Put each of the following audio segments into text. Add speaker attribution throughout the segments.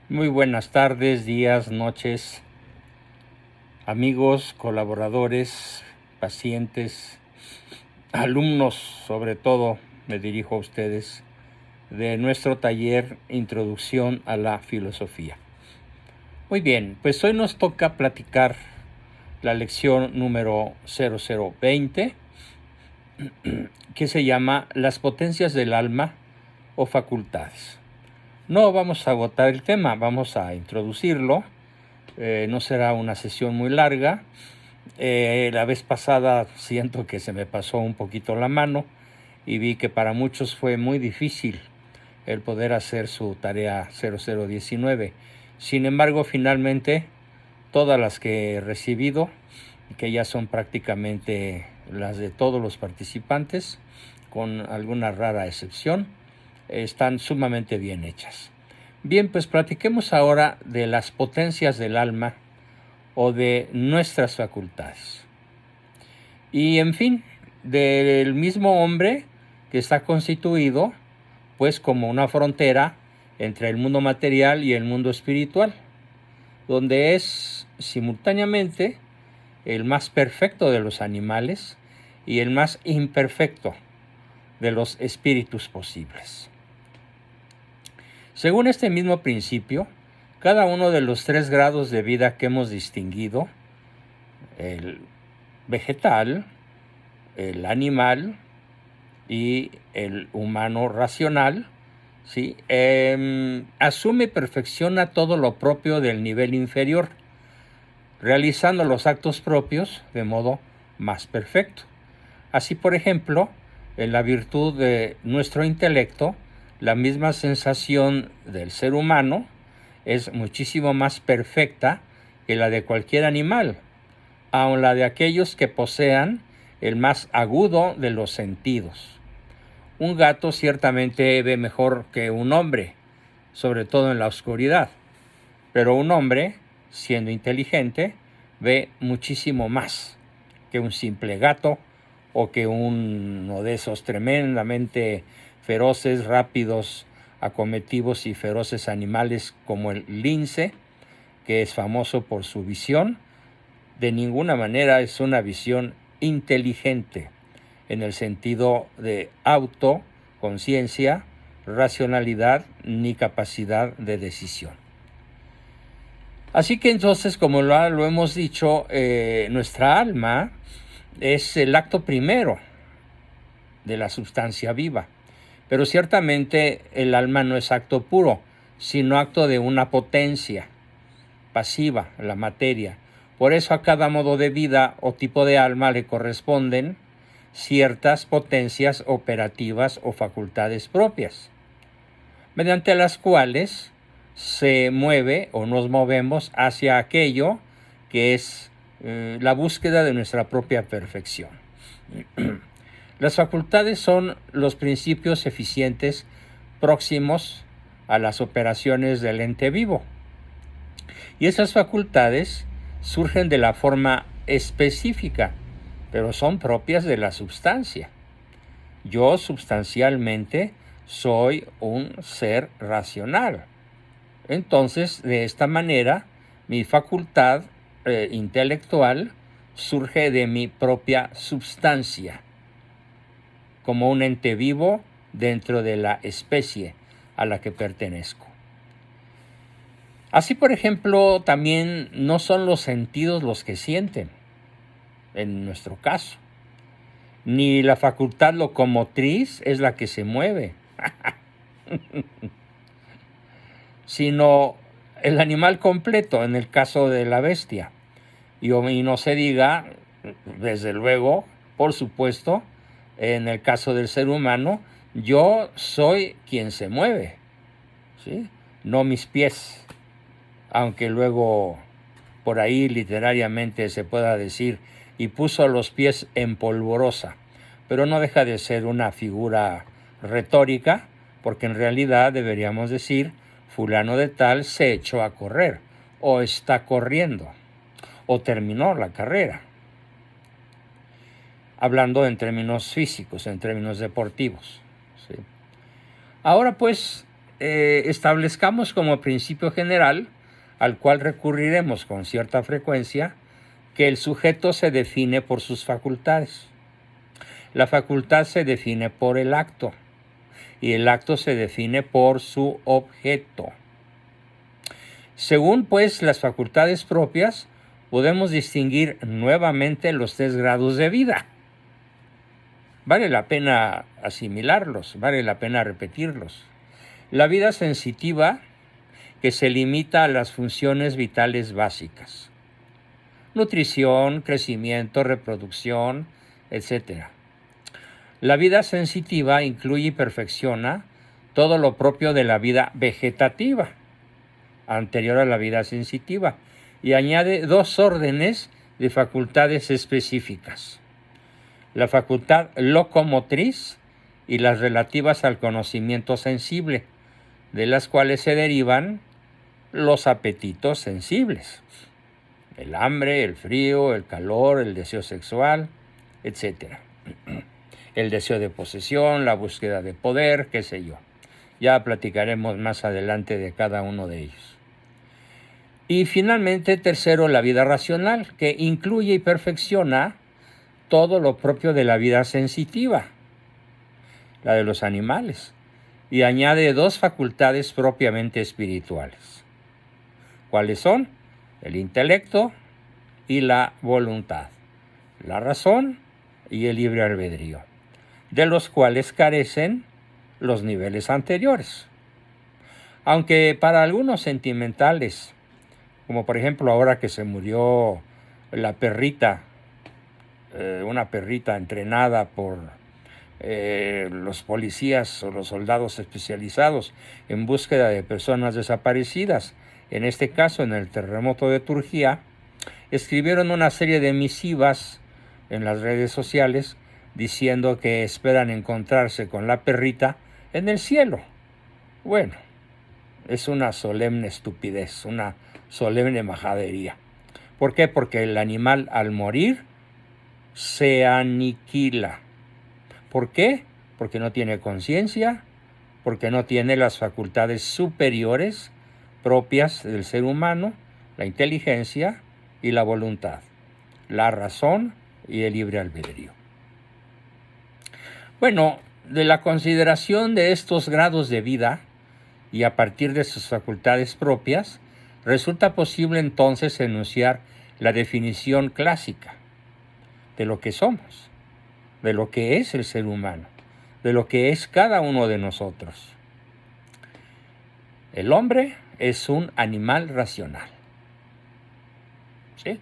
Speaker 1: Muy buenas tardes, días, noches, amigos, colaboradores, pacientes, alumnos, sobre todo, me dirijo a ustedes, de nuestro taller Introducción a la Filosofía. Muy bien, pues hoy nos toca platicar la lección número 0020, que se llama Las potencias del alma o facultades. No vamos a agotar el tema, vamos a introducirlo. No será una sesión muy larga. La vez pasada siento que se me pasó un poquito la mano y vi que para muchos fue muy difícil el poder hacer su tarea 0019. Sin embargo, finalmente, todas las que he recibido, que ya son prácticamente las de todos los participantes, con alguna rara excepción, están sumamente bien hechas. Bien, pues platiquemos ahora de las potencias del alma o de nuestras facultades. Y en fin, del mismo hombre que está constituido pues como una frontera entre el mundo material y el mundo espiritual, donde es simultáneamente el más perfecto de los animales y el más imperfecto de los espíritus posibles. Según este mismo principio, cada uno de los 3 grados de vida que hemos distinguido, el vegetal, el animal y el humano racional, ¿sí? Asume y perfecciona todo lo propio del nivel inferior, realizando los actos propios de modo más perfecto. Así, por ejemplo, en la virtud de nuestro intelecto, la misma sensación del ser humano es muchísimo más perfecta que la de cualquier animal, aun la de aquellos que posean el más agudo de los sentidos. Un gato ciertamente ve mejor que un hombre, sobre todo en la oscuridad, pero un hombre, siendo inteligente, ve muchísimo más que un simple gato o que uno de esos tremendamente feroces, rápidos, acometivos y feroces animales como el lince, que es famoso por su visión. De ninguna manera es una visión inteligente en el sentido de autoconciencia, racionalidad ni capacidad de decisión. Así que entonces, como lo hemos dicho, nuestra alma es el acto primero de la sustancia viva. Pero ciertamente el alma no es acto puro, sino acto de una potencia pasiva, la materia. Por eso a cada modo de vida o tipo de alma le corresponden ciertas potencias operativas o facultades propias, mediante las cuales se mueve o nos movemos hacia aquello que es la búsqueda de nuestra propia perfección. Las facultades son los principios eficientes próximos a las operaciones del ente vivo. Y esas facultades surgen de la forma específica, pero son propias de la substancia. Yo substancialmente soy un ser racional. Entonces, de esta manera, mi facultad intelectual surge de mi propia substancia, como un ente vivo dentro de la especie a la que pertenezco. Así, por ejemplo, también no son los sentidos los que sienten, en nuestro caso, ni la facultad locomotriz es la que se mueve, sino el animal completo, en el caso de la bestia. Y no se diga, desde luego, por supuesto, en el caso del ser humano, yo soy quien se mueve, ¿sí? No mis pies, aunque luego por ahí literariamente se pueda decir, y puso los pies en polvorosa, pero no deja de ser una figura retórica, porque en realidad deberíamos decir, fulano de tal se echó a correr, o está corriendo, o terminó la carrera, hablando en términos físicos, en términos deportivos, ¿sí? Ahora pues, establezcamos como principio general, al cual recurriremos con cierta frecuencia, que el sujeto se define por sus facultades. La facultad se define por el acto y el acto se define por su objeto. Según pues las facultades propias, podemos distinguir nuevamente los 3 grados de vida. Vale la pena asimilarlos, vale la pena repetirlos. La vida sensitiva, que se limita a las funciones vitales básicas: nutrición, crecimiento, reproducción, etc. La vida sensitiva incluye y perfecciona todo lo propio de la vida vegetativa, anterior a la vida sensitiva, y añade 2 órdenes de facultades específicas: la facultad locomotriz y las relativas al conocimiento sensible, de las cuales se derivan los apetitos sensibles: el hambre, el frío, el calor, el deseo sexual, etc. El deseo de posesión, la búsqueda de poder, qué sé yo. Ya platicaremos más adelante de cada uno de ellos. Y finalmente, tercero, la vida racional, que incluye y perfecciona todo lo propio de la vida sensitiva, la de los animales, y añade 2 facultades propiamente espirituales. ¿Cuáles son? El intelecto y la voluntad, la razón y el libre albedrío, de los cuales carecen los niveles anteriores. Aunque para algunos sentimentales, como por ejemplo ahora que se murió la perrita, una perrita entrenada por los policías o los soldados especializados en búsqueda de personas desaparecidas, en este caso en el terremoto de Turquía, escribieron una serie de misivas en las redes sociales diciendo que esperan encontrarse con la perrita en el cielo. Bueno, es una solemne estupidez, una solemne majadería. ¿Por qué? Porque el animal al morir se aniquila. ¿Por qué? Porque no tiene conciencia, porque no tiene las facultades superiores propias del ser humano, la inteligencia y la voluntad, la razón y el libre albedrío. Bueno, de la consideración de estos grados de vida y a partir de sus facultades propias, resulta posible entonces enunciar la definición clásica de lo que somos, de lo que es el ser humano, de lo que es cada uno de nosotros. El hombre es un animal racional. ¿Sí?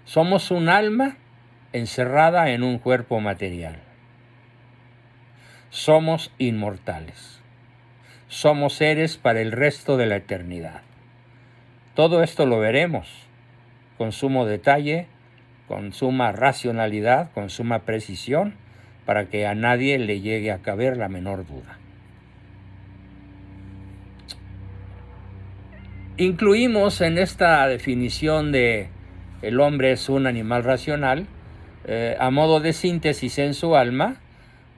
Speaker 1: Somos un alma encerrada en un cuerpo material. Somos inmortales. Somos seres para el resto de la eternidad. Todo esto lo veremos con sumo detalle, con suma racionalidad, con suma precisión, para que a nadie le llegue a caber la menor duda. Incluimos en esta definición de el hombre es un animal racional, a modo de síntesis en su alma,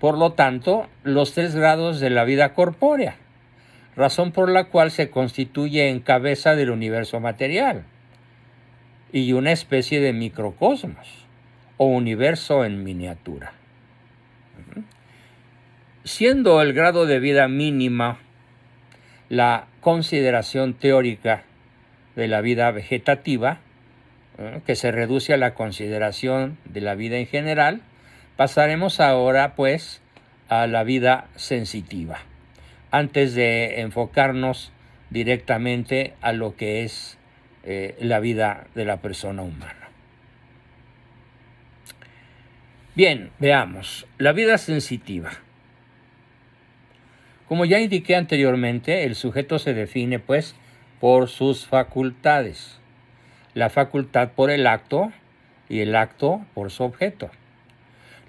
Speaker 1: por lo tanto, los 3 grados de la vida corpórea, razón por la cual se constituye en cabeza del universo material y una especie de microcosmos o universo en miniatura. Siendo el grado de vida mínima la consideración teórica de la vida vegetativa, que se reduce a la consideración de la vida en general, pasaremos ahora pues a la vida sensitiva, antes de enfocarnos directamente a lo que es la vida de la persona humana. Bien, veamos, la vida sensitiva. Como ya indiqué anteriormente, el sujeto se define pues por sus facultades, la facultad por el acto y el acto por su objeto.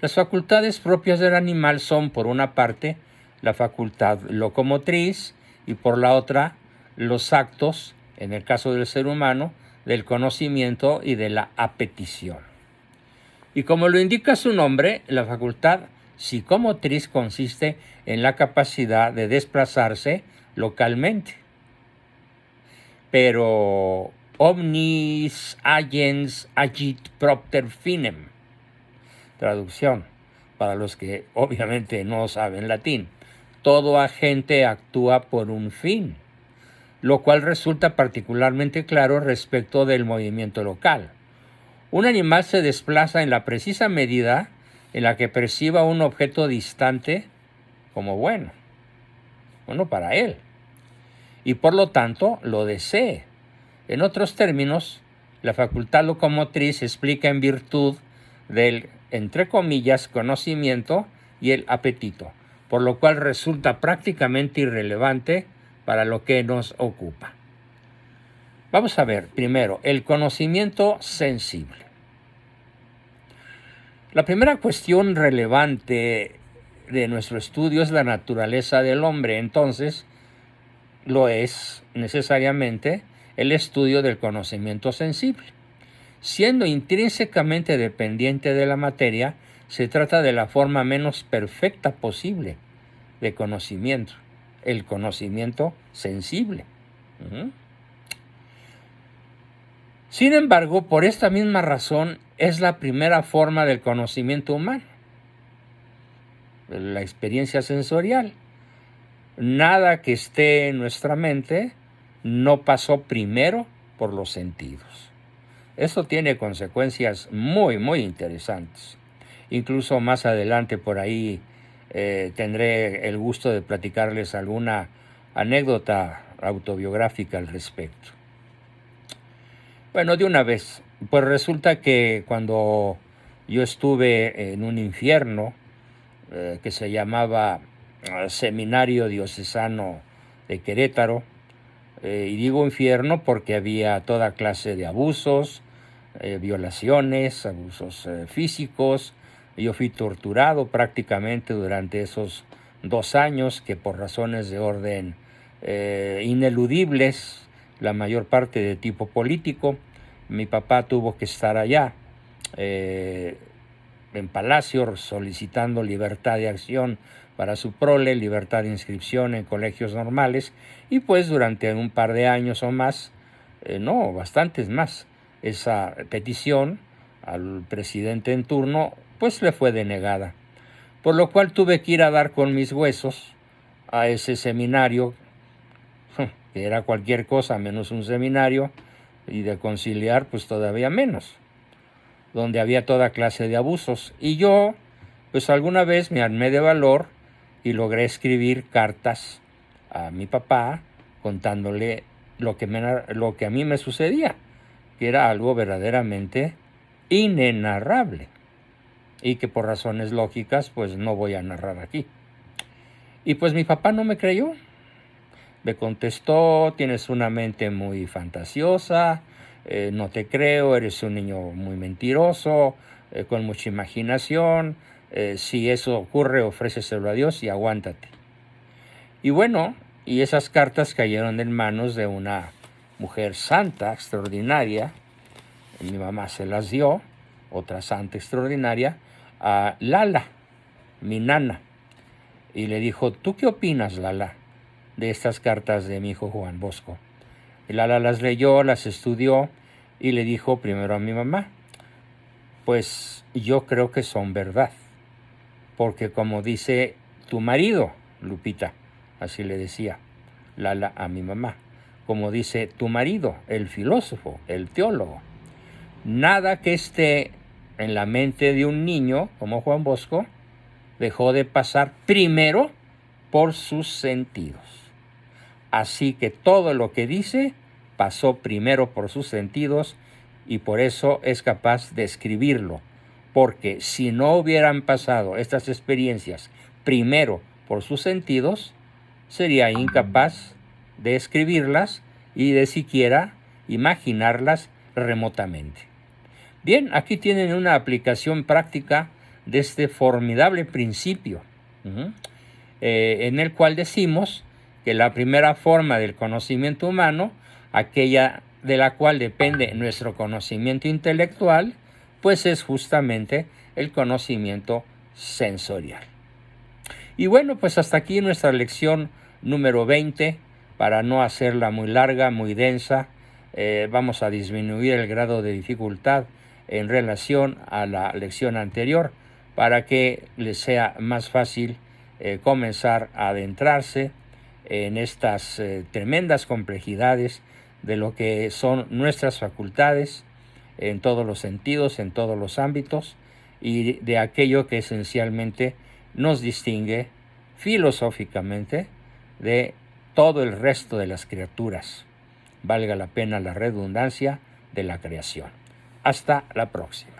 Speaker 1: Las facultades propias del animal son, por una parte, la facultad locomotriz y por la otra, los actos, en el caso del ser humano, del conocimiento y de la apetición. Y como lo indica su nombre, la facultad psicomotriz consiste en la capacidad de desplazarse localmente. Pero omnis agens agit propter finem. Traducción, para los que obviamente no saben latín. Todo agente actúa por un fin, lo cual resulta particularmente claro respecto del movimiento local. Un animal se desplaza en la precisa medida en la que perciba un objeto distante como bueno para él, y por lo tanto lo desee. En otros términos, la facultad locomotriz se explica en virtud del, entre comillas, conocimiento y el apetito, por lo cual resulta prácticamente irrelevante para lo que nos ocupa. Vamos a ver primero el conocimiento sensible. La primera cuestión relevante de nuestro estudio es la naturaleza del hombre. Entonces, lo es necesariamente el estudio del conocimiento sensible. Siendo intrínsecamente dependiente de la materia, se trata de la forma menos perfecta posible de conocimiento, el conocimiento sensible. Sin embargo, por esta misma razón, es la primera forma del conocimiento humano, la experiencia sensorial. Nada que esté en nuestra mente no pasó primero por los sentidos. Esto tiene consecuencias muy, muy interesantes. Incluso más adelante por ahí tendré el gusto de platicarles alguna anécdota autobiográfica al respecto. Bueno, de una vez, pues resulta que cuando yo estuve en un infierno que se llamaba Seminario Diocesano de Querétaro, y digo infierno porque había toda clase de abusos, violaciones, abusos físicos. Yo fui torturado prácticamente durante esos 2 años que por razones de orden ineludibles, la mayor parte de tipo político, mi papá tuvo que estar allá en Palacio solicitando libertad de acción para su prole, libertad de inscripción en colegios normales, y pues durante un par de años o más, bastantes más, esa petición al presidente en turno pues le fue denegada, por lo cual tuve que ir a dar con mis huesos a ese seminario, que era cualquier cosa menos un seminario, y de conciliar pues todavía menos, donde había toda clase de abusos. Y yo pues alguna vez me armé de valor y logré escribir cartas a mi papá contándole lo que a mí me sucedía, que era algo verdaderamente inenarrable y que por razones lógicas pues no voy a narrar aquí. Y pues mi papá no me creyó. Me contestó: tienes una mente muy fantasiosa, no te creo, eres un niño muy mentiroso, con mucha imaginación, si eso ocurre ofréceselo a Dios y aguántate. Y bueno, y esas cartas cayeron en manos de una mujer santa, extraordinaria. Mi mamá se las dio, otra santa extraordinaria, a Lala, mi nana. Y le dijo: ¿tú qué opinas, Lala, de estas cartas de mi hijo Juan Bosco? Y Lala las leyó, las estudió y le dijo primero a mi mamá: pues yo creo que son verdad, porque como dice tu marido, Lupita, así le decía Lala a mi mamá, como dice tu marido, el filósofo, el teólogo, nada que esté en la mente de un niño como Juan Bosco dejó de pasar primero por sus sentidos. Así que todo lo que dice pasó primero por sus sentidos y por eso es capaz de escribirlo. Porque si no hubieran pasado estas experiencias primero por sus sentidos, sería incapaz de escribirlas y de siquiera imaginarlas remotamente. Bien, aquí tienen una aplicación práctica de este formidable principio, en el cual decimos que la primera forma del conocimiento humano, aquella de la cual depende nuestro conocimiento intelectual, pues es justamente el conocimiento sensorial. Y bueno, pues hasta aquí nuestra lección número 20. Para no hacerla muy larga, muy densa, vamos a disminuir el grado de dificultad en relación a la lección anterior para que les sea más fácil comenzar a adentrarse en estas tremendas complejidades de lo que son nuestras facultades en todos los sentidos, en todos los ámbitos, y de aquello que esencialmente nos distingue filosóficamente de todo el resto de las criaturas, valga la pena la redundancia, de la creación. Hasta la próxima.